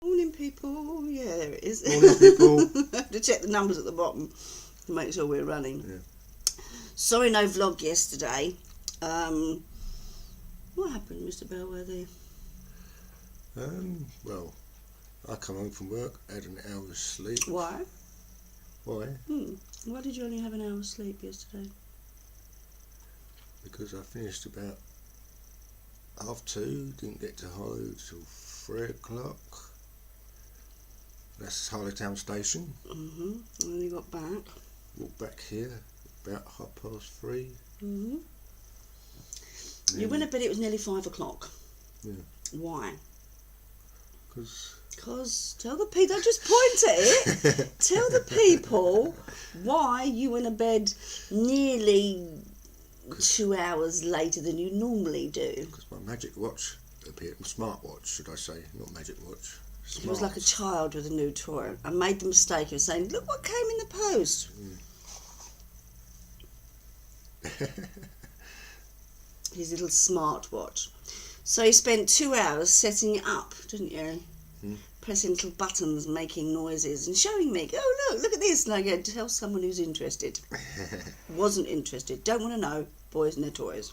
Morning, people. Yeah, there it is. Morning, people. I have to check the numbers at the bottom to make sure we're running. Yeah. Sorry, no vlog yesterday. What happened, Mr. Bellworthy? Well, I come home from work, had an hour's sleep. Why? Why? Why did you only have an hour's sleep yesterday? Because I finished about 2:30, didn't get to Hollow till 3 o'clock. That's Harlowtown Station. And then you got back. Walked back here about 3:30. You went to bed, it was nearly 5 o'clock. Yeah. Why? Because tell the people, don't just point at it. Tell the people why you went to bed nearly 2 hours later than you normally do. Because my magic watch appeared, my smartwatch, should I say, not magic watch. It was like a child with a new toy. I made the mistake of saying, look what came in the post. His little smartwatch. So you spent 2 hours setting it up, didn't you? Pressing little buttons, making noises and showing me, oh look at this. And I go, tell someone who's interested. Wasn't interested, don't want to know, boys and their toys.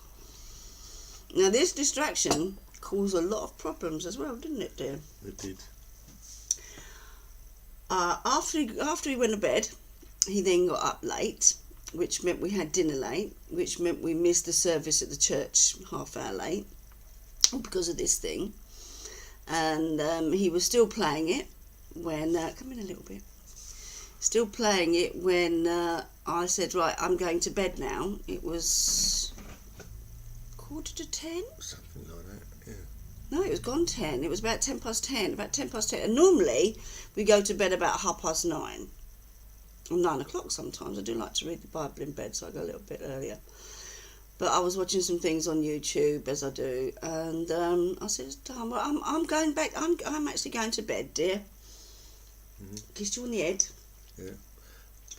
Now this distraction caused a lot of problems as well, didn't it, dear? It did. After he went to bed, he then got up late, which meant we had dinner late, which meant we missed the service at the church half hour late because of this thing. And he was still playing it when, come in a little bit, still playing it when I said, right, I'm going to bed now. It was 9:45? Something like that, yeah. No, it was gone 10. It was about 10:10, about 10:10. And normally we go to bed about 9:30. Or 9 o'clock sometimes. I do like to read the Bible in bed, so I go a little bit earlier. But I was watching some things on YouTube, as I do, and I said, well, I'm going back. I'm actually going to bed, dear. Kissed you on the head. Yeah.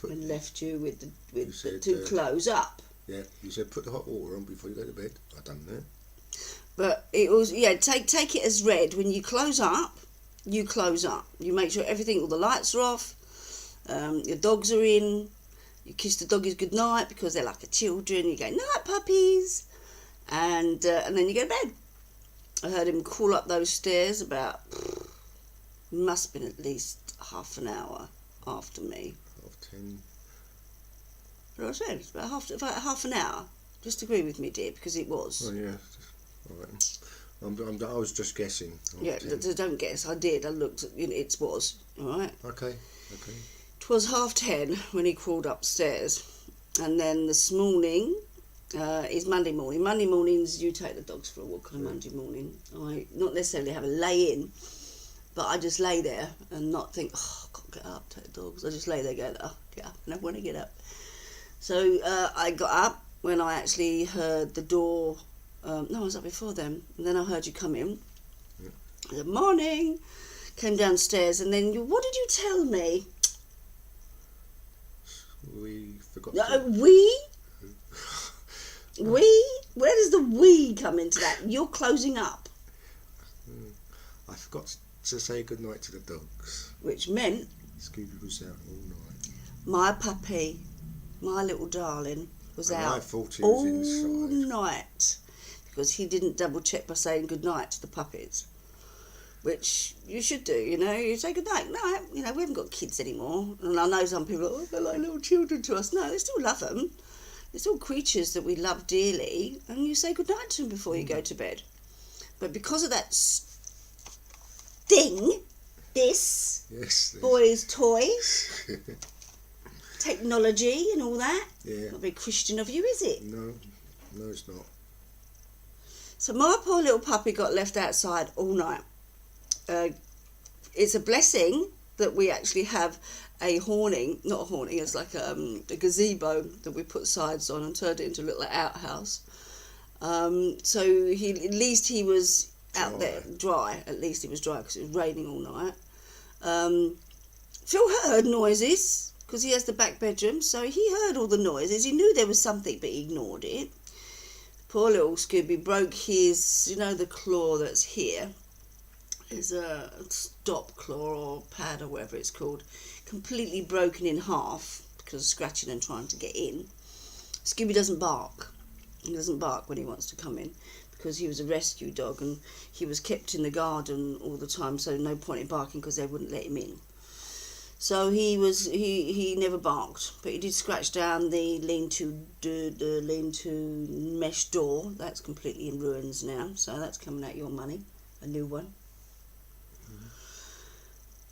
And left you with the said, two clothes up. Yeah, you said put the hot water on before you go to bed. I done that. But it was, yeah, take it as read. When you close up, you close up. You make sure all the lights are off. Your dogs are in. You kiss the doggies goodnight because they're like children. You go, night puppies. And then you go to bed. I heard him crawl up those stairs about, must have been at least half an hour after me. 10:30. But I said, it's about half an hour. Just agree with me, dear, because it was. Oh, yeah. All right. I was just guessing. Yeah, don't guess. I did. I looked. It was. All right. Okay. It was 10:30 when he crawled upstairs, and then this morning is Monday morning. Monday mornings you take the dogs for a walk on a Monday morning. I not necessarily have a lay in, but I just lay there and not think, oh, I can't get up, take the dogs. I just lay there going, oh, get up, and I want to get up. So I got up when I actually heard the door. No, I was up before then, and then I heard you come in. I said, morning. Came downstairs, and then what did you tell me? We forgot. We? Where does the we come into that? You're closing up. I forgot to say goodnight to the dogs. Which meant Scooby was out all night. My puppy, my little darling, was out I thought he was all inside. night because he didn't double check by saying goodnight to the puppies. Which you should do, you say goodnight. No, we haven't got kids anymore. And I know some people, they're like little children to us. No, they still love them. They're still creatures that we love dearly. And you say goodnight to them before you go to bed. But because of that this boy's toys, technology and all that, not very Christian of you, is it? No, it's not. So my poor little puppy got left outside all night. It's a blessing that we actually have not a horning, it's like a gazebo that we put sides on and turned it into a little outhouse. So at least he was out there dry. At least he was dry because it was raining all night. Phil heard noises because he has the back bedroom, so he heard all the noises. He knew there was something, but he ignored it. Poor little Scooby broke his, the claw that's here. is a stop claw or pad or whatever it's called, completely broken in half because of scratching and trying to get in. Scooby doesn't bark. He doesn't bark when he wants to come in because he was a rescue dog and he was kept in the garden all the time, so no point in barking because they wouldn't let him in. So he never barked, but he did scratch down the lean-to mesh door. That's completely in ruins now, so that's coming out your money, a new one.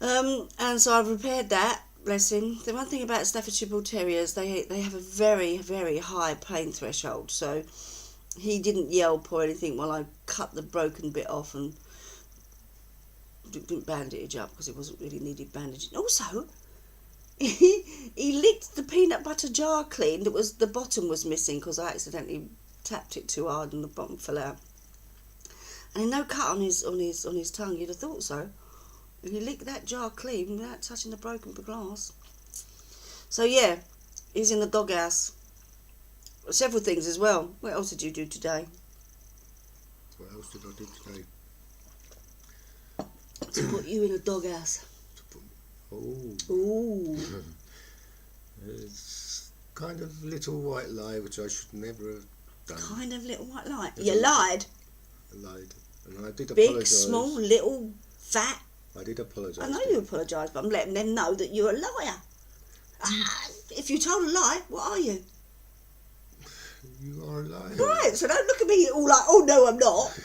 And so I've repaired that. Bless him. The one thing about Staffordshire Bull Terriers, they have a very, very high pain threshold. So he didn't yelp or anything while I cut the broken bit off and didn't bandage up because it wasn't really needed bandaging. Also, he licked the peanut butter jar clean. The bottom was missing because I accidentally tapped it too hard and the bottom fell out. And no cut on his tongue. You'd have thought so. He licked that jar clean without touching the broken glass. So yeah, he's in the doghouse. Several things as well. What else did you do today? What else did I do today? To put you in a doghouse. Ooh. It's kind of little white lie, which I should never have done. Kind of little white lie. You lied. I lied. And I did Big, apologise. small, little, fat. I did apologise. I know you apologise, but I'm letting them know that you're a liar. If you told a lie, what are you? You are a liar. Right, so don't look at me all like, oh no, I'm not.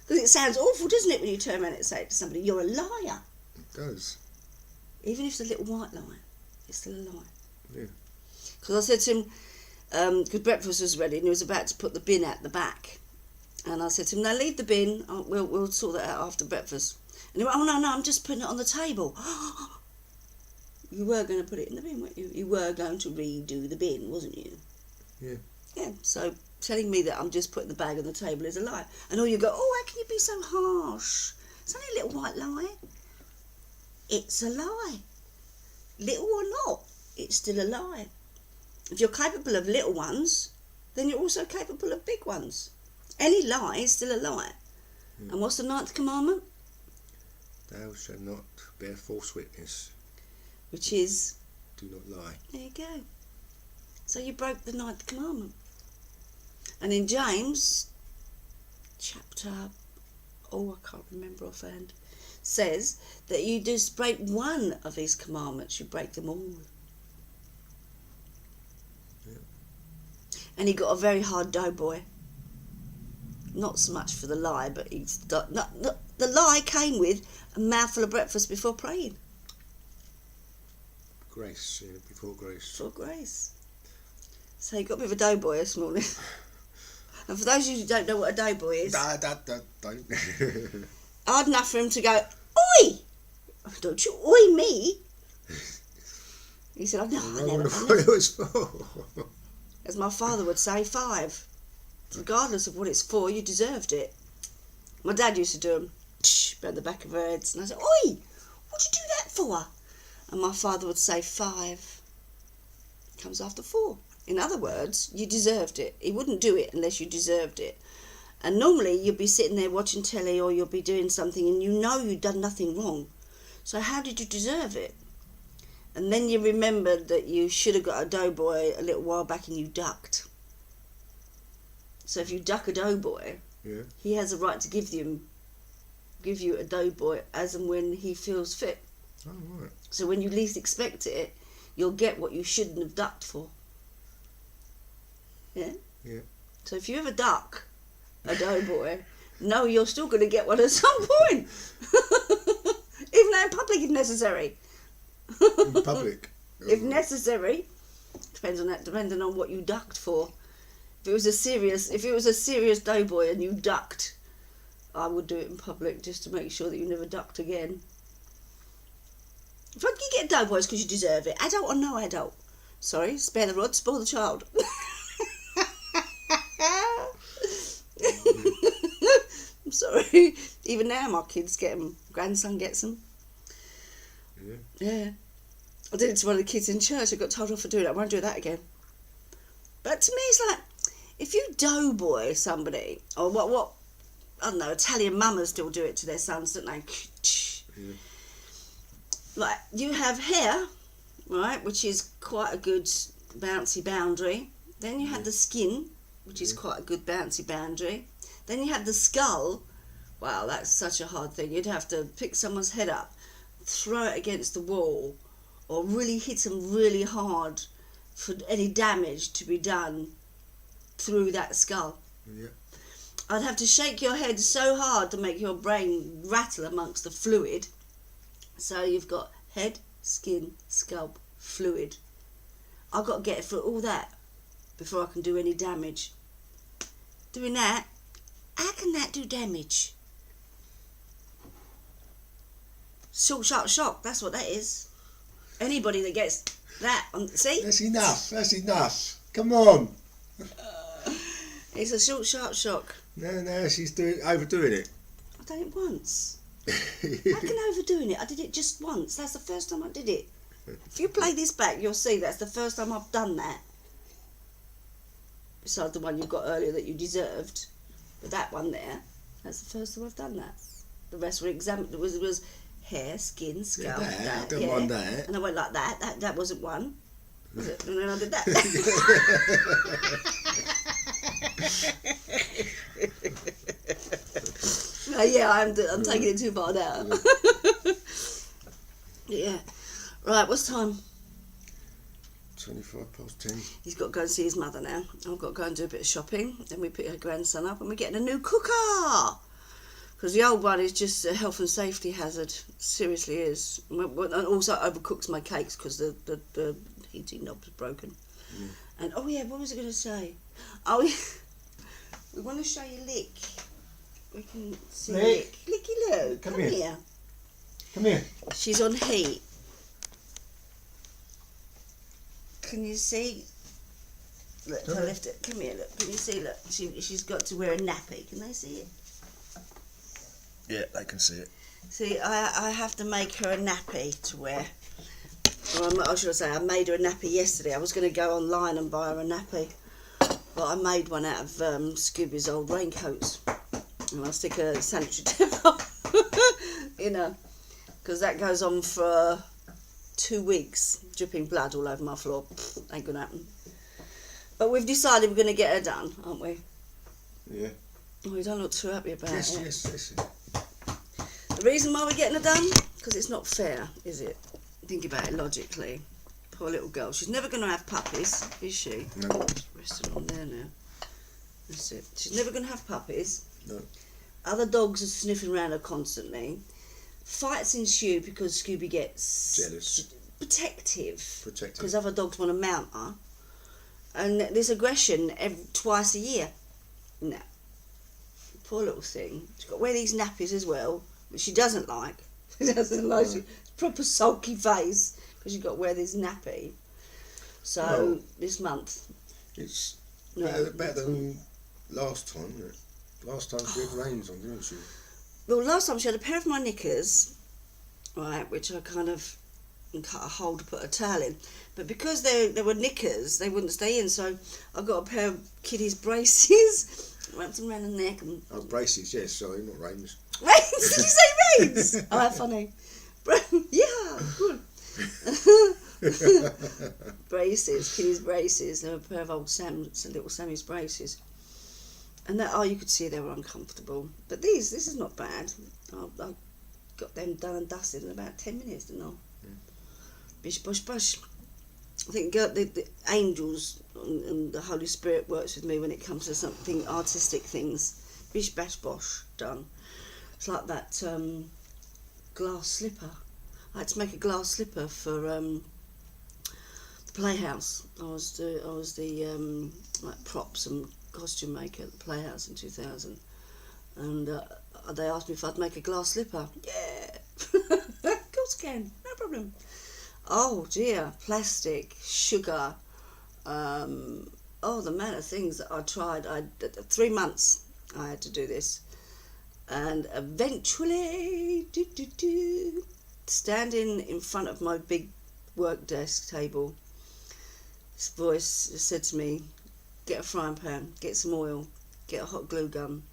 Because it sounds awful, doesn't it, when you turn around and say to somebody, you're a liar. It does. Even if it's a little white lie, it's still a lie. Yeah. Because I said to him, because breakfast was ready and he was about to put the bin at the back. And I said to him, no, leave the bin, we'll sort that out after breakfast. And he went, oh no, I'm just putting it on the table. You were going to put it in the bin, weren't you? You were going to redo the bin, wasn't you? Yeah. Yeah, so telling me that I'm just putting the bag on the table is a lie. And all you go, oh, how can you be so harsh? It's only a little white lie. It's a lie. Little or not, it's still a lie. If you're capable of little ones, then you're also capable of big ones. Any lie is still a lie. Yeah. And what's the 9th commandment? Thou shalt not bear false witness. Which is? Do not lie. There you go. So you broke the 9th commandment. And in James, chapter, I can't remember offhand, says that you just break one of his commandments, you break them all. Yeah. And he got a very hard doughboy. Not so much for the lie, but the lie came with a mouthful of breakfast before praying. Grace, yeah, before grace. Before grace. So you got a bit of a doughboy this morning. And for those of you who don't know what a doughboy is, don't. hard enough for him to go, oi! Don't you oi me? He said, I never. What it was for. As my father would say, 5. Regardless of what it's for, you deserved it. My dad used to do them round the back of our heads, and I said, oi! What'd you do that for? And my father would say, 5. Comes after 4. In other words, you deserved it. He wouldn't do it unless you deserved it. And normally you'll be sitting there watching telly or you'll be doing something and you know you've done nothing wrong. So how did you deserve it? And then you remembered that you should have got a doughboy a little while back and you ducked. So if you duck a doughboy, yeah, he has a right to give you a doughboy as and when he feels fit. Oh, right. So when you least expect it, you'll get what you shouldn't have ducked for. Yeah? Yeah. So if you ever duck a doughboy, no, you're still going to get one at some point. Even though in public if necessary. In public? If necessary. Depending on what you ducked for. If it was a serious doughboy and you ducked, I would do it in public just to make sure that you never ducked again. If you get doughboys because you deserve it, adult or no adult. Sorry, spare the rod, spoil the child. I'm sorry. Even now my kids get them. Grandson gets them. Yeah. I did it to one of the kids in church. I got told off for doing it. I won't do that again. But to me it's like, if you doughboy somebody, or I don't know, Italian mamas still do it to their sons, don't they? Yeah. Like, you have hair, right, which is quite a good bouncy boundary. Then you have the skin, which is quite a good bouncy boundary. Then you have the skull. Wow, that's such a hard thing. You'd have to pick someone's head up, throw it against the wall, or really hit them really hard for any damage to be done through that skull. Yeah. I'd have to shake your head so hard to make your brain rattle amongst the fluid. So you've got head, skin, scalp, fluid. I've got to get through all that before I can do any damage. Doing that, how can that do damage? Short, sharp shock, that's what that is. Anybody that gets that, see? That's enough. Come on. It's a short, sharp shock. No, she's overdoing it. I've done it once. How can overdoing it? I did it just once. That's the first time I did it. If you play this back, you'll see that's the first time I've done that. Besides the one you got earlier that you deserved. But that one there, that's the first time I've done that. The rest were examined. It was hair, skin, scalp. I don't mind that. And I went like that. That wasn't one. Was it? And then I did that. No, yeah, I'm taking it too far now. Yeah. Right, what's time? 10:25. He's got to go and see his mother now. I've got to go and do a bit of shopping. Then we pick her grandson up and we're getting a new cooker. Because the old one is just a health and safety hazard. Seriously is. And also overcooks my cakes because the heating knob's broken. And oh yeah, what was I going to say? Oh yeah, we want to show you Lick. We can see Lick. Licky Lou, come here. Come here. She's on heat. Can you see? Look, I lift it. Come here, look. Can you see? Look, she's got to wear a nappy. Can they see it? Yeah, they can see it. See, I have to make her a nappy to wear. Or should I say, I made her a nappy yesterday. I was going to go online and buy her a nappy. But I made one out of Scooby's old raincoats. And I'll stick a sanitary towel, you know, because that goes on for 2 weeks, dripping blood all over my floor. Ain't going to happen. But we've decided we're going to get her done, aren't we? Yeah. Oh, you don't look too happy about it. Yes. The reason why we're getting her done? Because it's not fair, is it? Think about it logically. Poor little girl. She's never going to have puppies, is she? No. Resting on there now. That's it. She's never going to have puppies. No. Other dogs are sniffing around her constantly. Fights ensue because Scooby gets jealous. Protective. Because other dogs want to mount her. And there's aggression twice a year. No. Poor little thing. She's got to wear these nappies as well, which she doesn't like. She doesn't like. She's proper sulky face because she's got to wear this nappy. So this month. It's better than last time, isn't it? Last time she had reins on, didn't she? Well, last time she had a pair of my knickers, right, which I kind of cut a hole to put a towel in. But because they were knickers, they wouldn't stay in, so I got a pair of kiddies' braces, wrapped them around the neck. And braces, yes, sorry, not reins. Reins? Did you say reins? Oh, that's funny. Yeah, good. Braces, kiddies' braces. They were a pair of old little Sammy's braces. And you could see they were uncomfortable. But this is not bad. I got them done and dusted in about 10 minutes, didn't I? Bish, bosh, bosh. I think the angels and the Holy Spirit works with me when it comes to something artistic things. Bish, bash, bosh, done. It's like that glass slipper. I had to make a glass slipper for the Playhouse. I was the like props and costume maker at the Playhouse in 2000, and they asked me if I'd make a glass slipper. Yeah, of course I can, no problem. Oh dear, plastic, sugar, the amount of things that I tried. 3 months I had to do this, and eventually, standing in front of my big work desk table, this voice said to me, get a frying pan, get some oil, get a hot glue gun,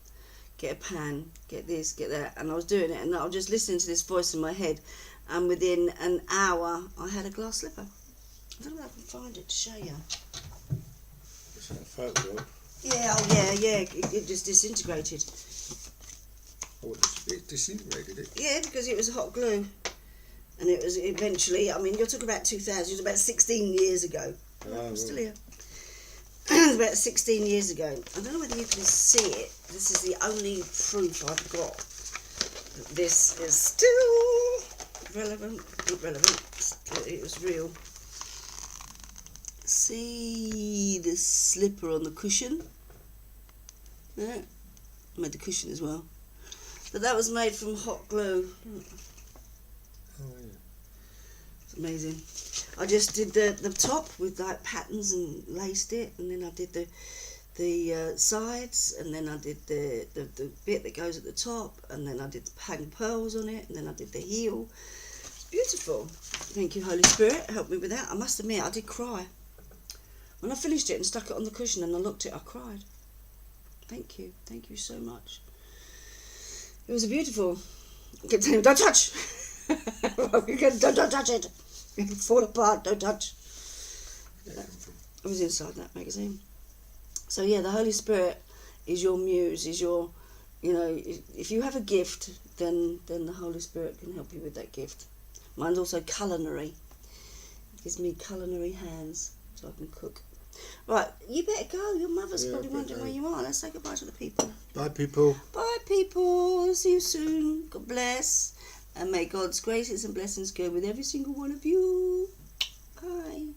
get a pan, get this, get that, and I was doing it, and I was just listening to this voice in my head, and within an hour I had a glass slipper. I don't know if I can find it to show you. It's that photograph. Yeah, oh yeah, it just disintegrated. Oh, it disintegrated it? Yeah, because it was hot glue. And it was eventually, I mean, you're talking about 2000, it was about 16 years ago. Oh, I'm still here. It was about 16 years ago. I don't know whether you can see it. This is the only proof I've got that this is still relevant. Not relevant, it was real. See the slipper on the cushion? Yeah, I made the cushion as well. But that was made from hot glue. Oh, yeah. It's amazing. I just did the top with like patterns and laced it, and then I did the sides, and then I did the bit that goes at the top, and then I did hang pearls on it, and then I did the heel. It's beautiful. Thank you, Holy Spirit, help me with that. I must admit, I did cry. When I finished it and stuck it on the cushion and I looked at it, I cried. Thank you so much. It was beautiful. I kept telling him, don't touch! don't touch it! It'll fall apart, don't touch. It was inside that magazine. So yeah, the Holy Spirit is your muse, is your, you know, if you have a gift, then the Holy Spirit can help you with that gift. Mine's also culinary. It gives me culinary hands so I can cook. Right, you better go. Your mother's probably wondering where you are. Let's say goodbye to the people. Bye, people. Bye, people. See you soon. God bless. And may God's graces and blessings go with every single one of you. Bye.